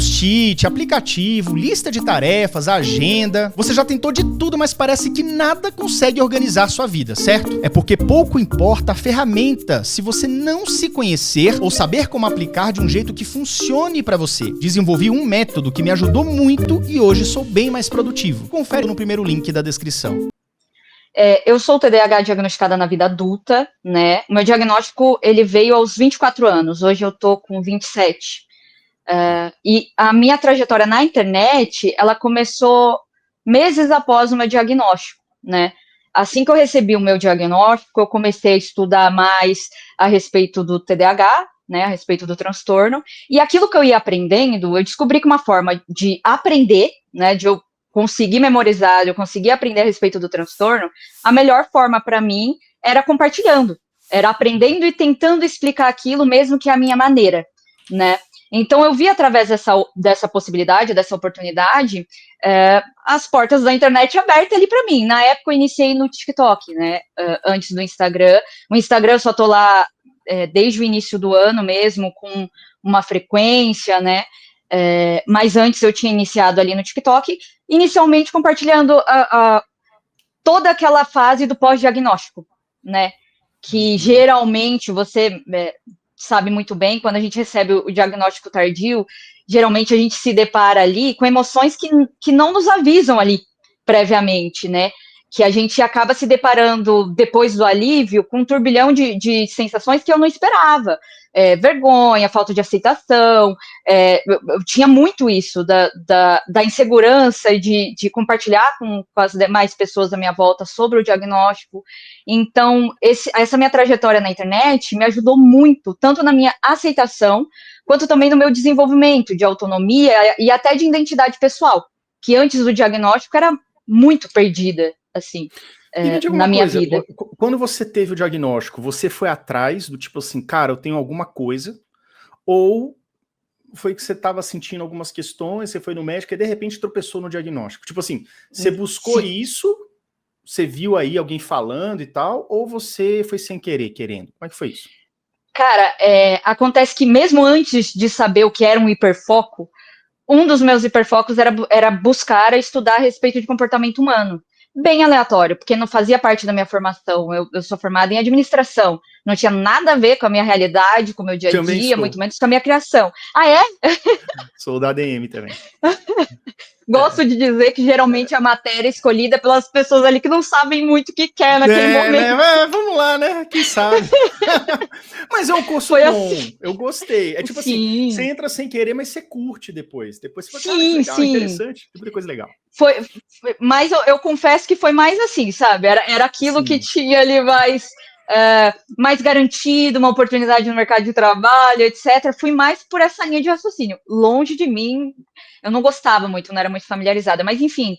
post-it, aplicativo, lista de tarefas, agenda. Você já tentou de tudo, mas parece que nada consegue organizar sua vida, certo? É porque pouco importa a ferramenta se você não se conhecer ou saber como aplicar de um jeito que funcione pra você. Desenvolvi um método que me ajudou muito e hoje sou bem mais produtivo. Confere no primeiro link da descrição. Eu sou TDAH diagnosticada na vida adulta, né? O meu diagnóstico, ele veio aos 24 anos, hoje eu tô com 27. E a minha trajetória na internet, ela começou meses após o meu diagnóstico, né? Assim que eu recebi o meu diagnóstico, eu comecei a estudar mais a respeito do TDAH, né? A respeito do transtorno. E aquilo que eu ia aprendendo, eu descobri que uma forma de aprender, né? De eu conseguir memorizar, de eu conseguir aprender a respeito do transtorno, a melhor forma para mim era compartilhando, era aprendendo e tentando explicar aquilo mesmo que a minha maneira, né? Então eu vi através dessa possibilidade, dessa oportunidade, as portas da internet abertas ali para mim. Na época eu iniciei no TikTok, né? Antes do Instagram. O Instagram eu só tô lá desde o início do ano mesmo, com uma frequência, né? Mas antes eu tinha iniciado ali no TikTok, inicialmente compartilhando toda aquela fase do pós-diagnóstico, né? Que geralmente você sabe muito bem, quando a gente recebe o diagnóstico tardio, geralmente a gente se depara ali com emoções que não nos avisam ali previamente, né? Que a gente acaba se deparando, depois do alívio, com um turbilhão de sensações que eu não esperava. Vergonha, falta de aceitação, eu tinha muito isso, da insegurança de compartilhar com as demais pessoas da minha volta sobre o diagnóstico. Então, essa minha trajetória na internet me ajudou muito, tanto na minha aceitação, quanto também no meu desenvolvimento de autonomia e até de identidade pessoal, que antes do diagnóstico era muito perdida, assim, na minha vida. Quando você teve o diagnóstico, você foi atrás do tipo assim, cara, eu tenho alguma coisa, ou foi que você estava sentindo algumas questões, você foi no médico e de repente tropeçou no diagnóstico? Tipo assim, você buscou isso, você viu aí alguém falando e tal, ou você foi sem querer, querendo? Como é que foi isso? Cara, acontece que mesmo antes de saber o que era um hiperfoco, um dos meus hiperfocos era buscar estudar a respeito de comportamento humano. Bem aleatório, porque não fazia parte da minha formação. Eu sou formada em administração. Não tinha nada a ver com a minha realidade, com o meu dia a dia, muito menos com a minha criação. Ah, é? Sou da ADM também. Gosto de dizer que geralmente a matéria é escolhida pelas pessoas ali que não sabem muito o que quer naquele momento. Né? Vamos lá, né? Quem sabe? Mas é um curso bom, assim. Eu gostei. É tipo assim, você entra sem querer, mas você curte depois. Depois você fala, que legal, interessante, tipo de coisa legal. Mas eu confesso que foi mais assim, sabe? Era aquilo que tinha ali mais garantido, uma oportunidade no mercado de trabalho, etc. Fui mais por essa linha de raciocínio. Longe de mim, eu não gostava muito, não era muito familiarizada, mas enfim.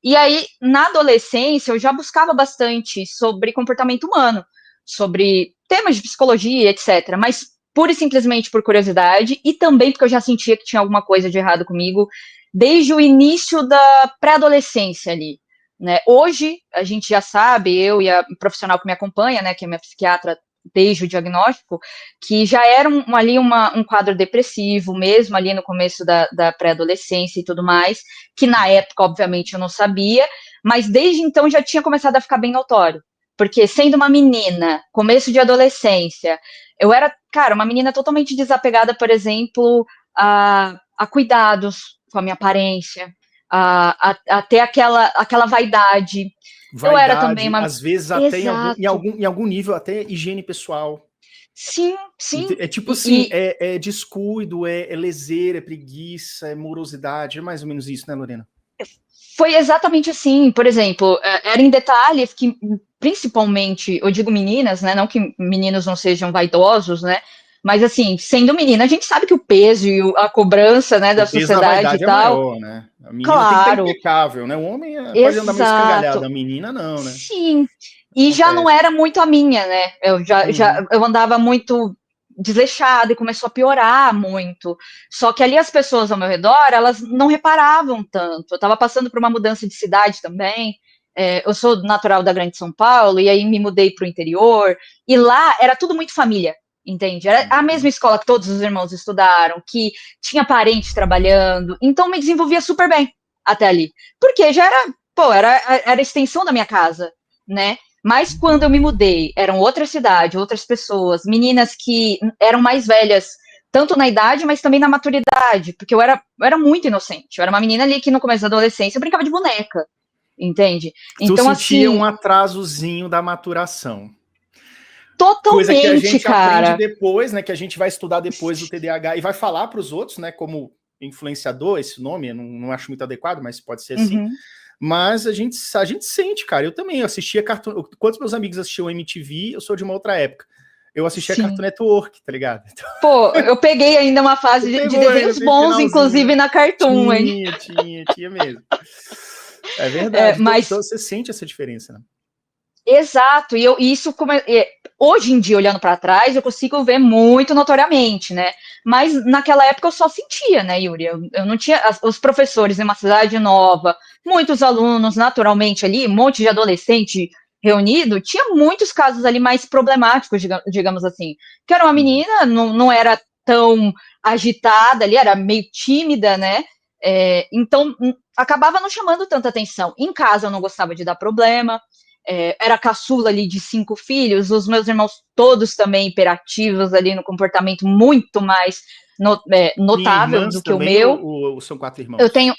E aí, na adolescência, eu já buscava bastante sobre comportamento humano, sobre temas de psicologia, etc. Mas pura e simplesmente por curiosidade e também porque eu já sentia que tinha alguma coisa de errado comigo desde o início da pré-adolescência ali. Né? Hoje, a gente já sabe, eu e a profissional que me acompanha, né, que é minha psiquiatra desde o diagnóstico, que já era ali um quadro depressivo mesmo, ali no começo da pré-adolescência e tudo mais, que na época, obviamente, eu não sabia, mas desde então já tinha começado a ficar bem notório. Porque sendo uma menina, começo de adolescência, eu era, cara, uma menina totalmente desapegada, por exemplo, a cuidados com a minha aparência, a ter aquela vaidade. Eu era também uma... Às vezes até em algum nível, até higiene pessoal. Sim, sim. É tipo assim, é descuido, é leseira, é preguiça, é morosidade, é mais ou menos isso, né, Lorena? Foi exatamente assim. Por exemplo, era em detalhes que, principalmente, eu digo meninas, né? Não que meninos não sejam vaidosos, né? Mas, assim, sendo menina, a gente sabe que o peso e a cobrança, né, da sociedade e tal... é maior, né? A menina tem que estar impecável, né? O homem pode andar meio escangalhado, a menina não, né? Sim. E já não era muito a minha, né? Eu andava muito desleixada e começou a piorar muito. Só que ali as pessoas ao meu redor, elas não reparavam tanto. Eu estava passando por uma mudança de cidade também. Eu sou natural da Grande São Paulo, e aí me mudei para o interior. E lá era tudo muito família. entende? Era a mesma escola que todos os irmãos estudaram, que tinha parente trabalhando, então me desenvolvia super bem até ali. Porque já era, pô, era a extensão da minha casa, né? Mas quando eu me mudei, eram outra cidade, outras pessoas, meninas que eram mais velhas, tanto na idade, mas também na maturidade, porque eu era muito inocente. Eu era uma menina ali que no começo da adolescência eu brincava de boneca, entende? Tu Então, sentia assim, um atrasozinho da maturação. Coisa que a totalmente, gente cara. aprende depois, né? Que a gente vai estudar depois do TDAH e vai falar para os outros, né? Como influenciador, esse nome, eu não acho muito adequado, mas pode ser assim. Uhum. Mas a gente sente, cara. Eu também assistia Cartoon. Quantos meus amigos assistiam MTV? Eu sou de uma outra época. Eu assistia Sim. Cartoon Network, tá ligado? Então, Pô, eu peguei ainda uma fase de desenhos bons, inclusive na Cartoon, hein? Tinha mesmo. É verdade. Mas Então você sente essa diferença, né? exato, e isso hoje em dia, olhando para trás, eu consigo ver muito notoriamente, né? Mas naquela época eu só sentia, né, Yuri? Eu não tinha os professores em uma cidade nova, muitos alunos, naturalmente ali, um monte de adolescente reunido, tinha muitos casos ali mais problemáticos, digamos assim. Que era uma menina, não era tão agitada ali, era meio tímida, né? Então acabava não chamando tanta atenção. Em casa eu não gostava de dar problema. Era caçula ali de 5 filhos, os meus irmãos todos também hiperativos ali no comportamento muito mais notável do que o também, meu. ou são 4 irmãos? Eu tenho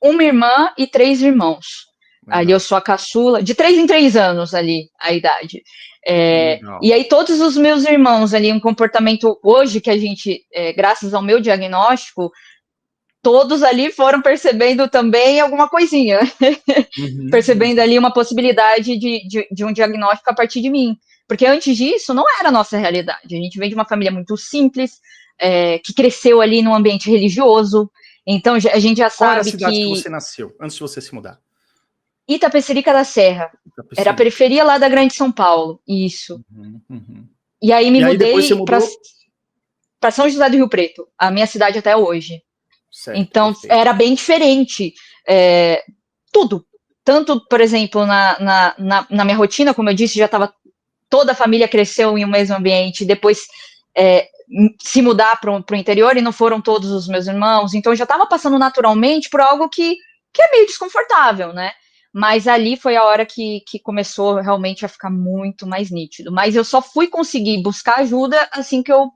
uma irmã e 3 irmãos. Legal. Ali eu sou a caçula, de 3 em 3 anos ali, a idade. E aí todos os meus irmãos ali, um comportamento hoje que a gente, graças ao meu diagnóstico, todos ali foram percebendo também alguma coisinha, percebendo ali uma possibilidade de um diagnóstico a partir de mim. Porque antes disso, não era a nossa realidade. A gente vem de uma família muito simples, que cresceu ali num ambiente religioso. Então, a gente já sabe que... Qual era a cidade que você nasceu, antes de você se mudar? Itapecerica da Serra. Era a periferia lá da Grande São Paulo. Isso. E aí me mudei para São José do Rio Preto, a minha cidade até hoje. Certo, então, perfeito. Era bem diferente. Tudo. Tanto, por exemplo, na minha rotina, como eu disse, já estava... Toda a família cresceu em um mesmo ambiente. Depois, se mudar para o interior, e não foram todos os meus irmãos. Então, eu já estava passando naturalmente por algo que é meio desconfortável, né? Mas ali foi a hora que começou realmente a ficar muito mais nítido. Mas eu só fui conseguir buscar ajuda assim que eu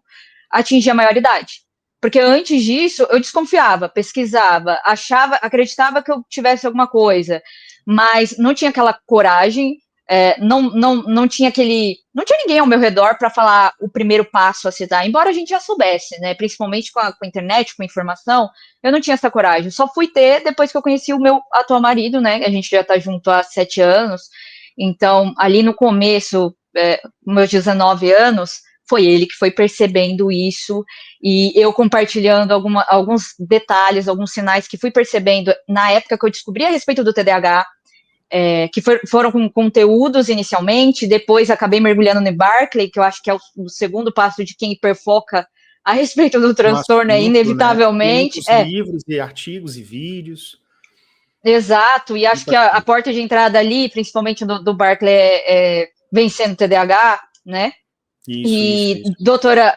atingi a maioridade. Porque antes disso, eu desconfiava, pesquisava, acreditava que eu tivesse alguma coisa, mas não tinha aquela coragem, não tinha ninguém ao meu redor para falar o primeiro passo a se dar, embora a gente já soubesse, né? Principalmente com a internet, com a informação, eu não tinha essa coragem. Só fui ter depois que eu conheci o meu atual marido, né? A gente já está junto há 7 anos, então ali no começo, meus 19 anos, foi ele que foi percebendo isso, e eu compartilhando alguns detalhes, alguns sinais que fui percebendo na época que eu descobri a respeito do TDAH, que foram com conteúdos inicialmente, depois acabei mergulhando no Barclay, que eu acho que é o segundo passo de quem hiperfoca a respeito do transtorno, inevitavelmente. Né? Livros e artigos e vídeos. Exato, e acho que a porta de entrada ali, principalmente do Barclay, é Vencendo o TDAH, né? Isso. Doutora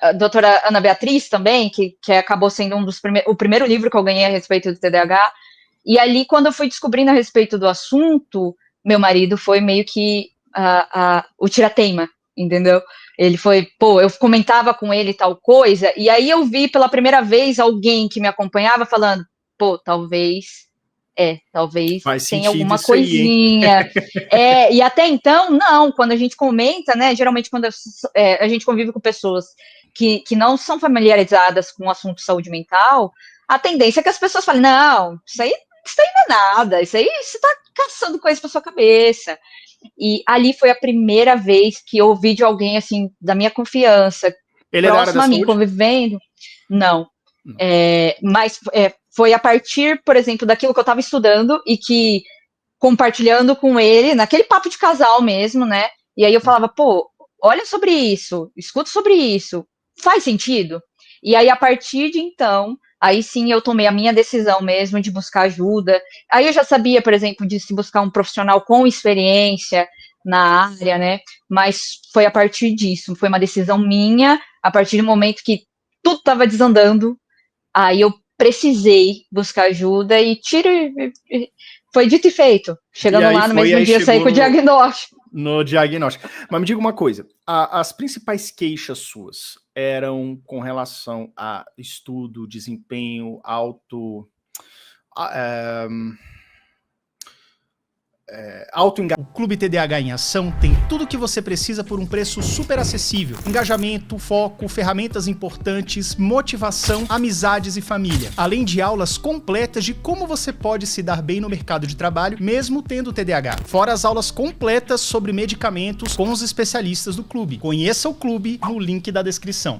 Ana Beatriz também, que acabou sendo o primeiro livro que eu ganhei a respeito do TDAH. E ali, quando eu fui descobrindo a respeito do assunto, meu marido foi meio que o tirateima, entendeu? Ele foi, eu comentava com ele tal coisa, e aí eu vi pela primeira vez alguém que me acompanhava falando, talvez tenha alguma coisinha. E até então, não, quando a gente comenta, né, geralmente quando a gente convive com pessoas que não são familiarizadas com o assunto saúde mental, a tendência é que as pessoas falem, não, isso aí não é nada, isso aí você tá caçando coisa pra sua cabeça. E ali foi a primeira vez que eu ouvi de alguém, assim, da minha confiança, próximo a mim, convivendo. Não. Mas foi a partir, por exemplo, daquilo que eu estava estudando e que, compartilhando com ele, naquele papo de casal mesmo, né? E aí eu falava, olha sobre isso, escuta sobre isso, faz sentido? E aí, a partir de então, aí sim eu tomei a minha decisão mesmo de buscar ajuda. Aí eu já sabia, por exemplo, de se buscar um profissional com experiência na área, né? Mas foi a partir disso, foi uma decisão minha, A partir do momento que tudo estava desandando, aí eu precisei buscar ajuda e foi dito e feito. Chegando lá no mesmo dia, saí com o diagnóstico. No diagnóstico. Mas me diga uma coisa, as principais queixas suas eram com relação a estudo, desempenho, O Clube TDAH em Ação tem tudo o que você precisa por um preço super acessível. Engajamento, foco, ferramentas importantes, motivação, amizades e família. Além de aulas completas de como você pode se dar bem no mercado de trabalho, mesmo tendo TDAH. Fora as aulas completas sobre medicamentos com os especialistas do clube. Conheça o clube no link da descrição.